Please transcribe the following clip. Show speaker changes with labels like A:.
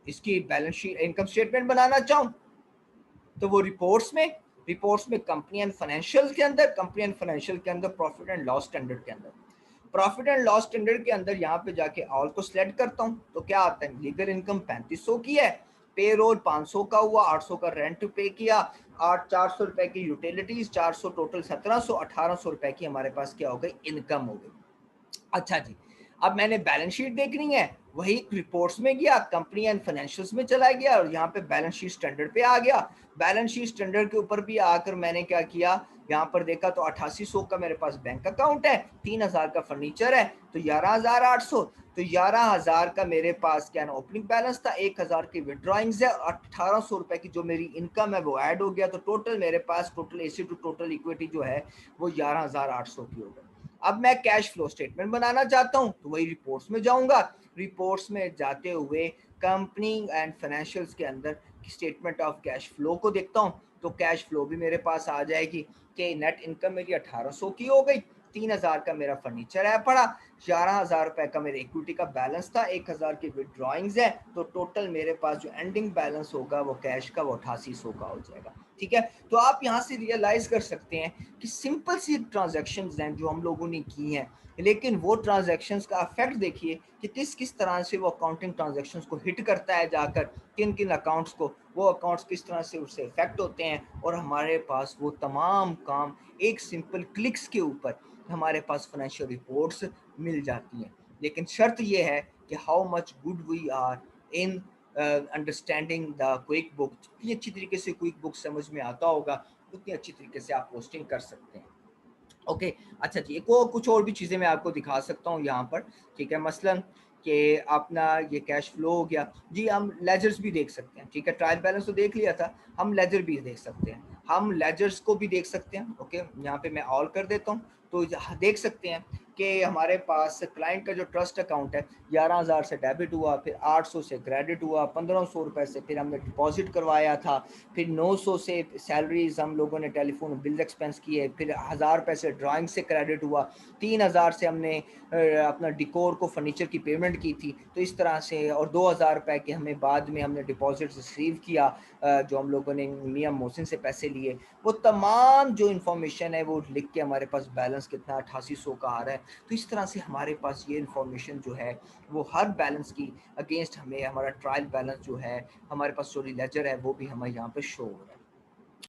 A: इसकी balance sheet income statement बनाना चाहूँ तो वो रिपोर्ट्स में कंपनी एंड फाइनेंशियल के अंदर, कंपनी एंड फाइनेंशियल के अंदर प्रॉफिट एंड लॉस स्टैंडर्ड के अंदर, प्रॉफिट एंड लॉस स्टैंडर्ड के अंदर यहाँ पे जाके ऑल को सिलेक्ट करता हूँ तो क्या आता है, लीगल इनकम 3500 की है, पे रोल 500 का हुआ, 800 का रेंट पे किया, 400 रुपए की यूटिलिटीज, 400 टोटल 1700, 1800 रुपए की हमारे पास क्या हो गई, इनकम हो गई। अच्छा जी, अब मैंने बैलेंस शीट देखनी है, वही रिपोर्ट्स में गया, कंपनी एंड फाइनेंशियल्स में चला गया और यहाँ पे बैलेंस शीट स्टैंडर्ड पे आ गया। बैलेंस शीट स्टैंडर्ड के ऊपर भी आकर मैंने क्या किया, यहाँ पर देखा तो 8800 का मेरे पास बैंक अकाउंट है, 3000 का फर्नीचर है, तो 11800, तो 11000 का मेरे पास क्या ना ओपनिंग बैलेंस था, 1000 की विड्रॉइंग्स है और 1800 रुपए की जो मेरी इनकम है वो ऐड हो गया, तो टोटल मेरे पास टोटल एसी टू टोटल इक्विटी जो है वो 11800 की हो गई। अब मैं कैश फ्लो स्टेटमेंट बनाना चाहता हूं तो वही रिपोर्ट्स में जाऊंगा, रिपोर्ट्स में जाते हुए कंपनी एंड फाइनेंशियल्स के अंदर स्टेटमेंट ऑफ कैश फ्लो को देखता हूं तो कैश फ्लो भी मेरे पास आ जाएगी कि नेट इनकम मेरी 1800 की हो गई, 3000 का मेरा फर्नीचर है पड़ा, 11000 रुपए का मेरे इक्विटी का बैलेंस था, 1000 की विड्रॉइंग्स है, तो टोटल मेरे पास जो एंडिंग बैलेंस होगा वो कैश का वो 8800 का हो जाएगा। ठीक है, तो आप यहाँ से रियलाइज कर सकते हैं कि सिंपल सी ट्रांजैक्शंस हैं जो हम लोगों ने की हैं, लेकिन वो ट्रांजैक्शंस का इफेक्ट देखिए कि किस किस तरह से वो अकाउंटिंग ट्रांजैक्शंस को हिट करता है, जाकर किन किन अकाउंट्स को, वो अकाउंट्स किस तरह से उससे इफेक्ट होते हैं, और हमारे पास वो तमाम काम एक सिंपल क्लिक्स के ऊपर हमारे पास फाइनेंशियल रिपोर्ट्स मिल जाती हैं। लेकिन शर्त ये है कि how much good we are in understanding the quick book, जितनी अच्छी तरीके से क्विक बुक समझ में आता होगा उतनी अच्छी तरीके से आप पोस्टिंग कर सकते हैं। ओके, अच्छा जी, एक और कुछ और भी चीज़ें मैं आपको दिखा सकता हूँ यहाँ पर। ठीक है, मसलन कि अपना ये कैश फ्लो हो गया जी, हम लेजर्स भी देख सकते हैं। ठीक है, ट्रायल बैलेंस तो देख लिया था, हम लेजर भी देख सकते हैं, हम लेजर्स को भी देख सकते हैं। ओके, यहाँ पे मैं ऑल कर देता हूँ तो देख सकते हैं कि हमारे पास क्लाइंट का जो ट्रस्ट अकाउंट है 11000 से डेबिट हुआ, फिर 800 से क्रेडिट हुआ, 1500 रुपये से फिर हमने डिपॉजिट करवाया था, फिर 900 से सैलरीज हम लोगों ने टेलीफोन बिल एक्सपेंस किए, फिर 1000 रुपये से ड्राइंग से क्रेडिट हुआ, 3000 से हमने अपना डिकोर को फर्नीचर की पेमेंट की थी, तो इस तरह से, और 2000 रुपये के हमें बाद में हमने डिपॉजिट रिसीव किया जो हम लोगों ने मियां मोहसिन से पैसे लिए। वो तमाम जो इन्फॉर्मेशन है वो लिख के हमारे पास बैलेंस कितना 8800 का आ रहा है। तो इस तरह से हमारे पास ये इन्फॉर्मेशन जो है वो हर बैलेंस की अगेंस्ट हमें हमारा ट्रायल बैलेंस जो है, हमारे पास जो लेजर है वो भी हमें यहाँ पे शो हो रहा है।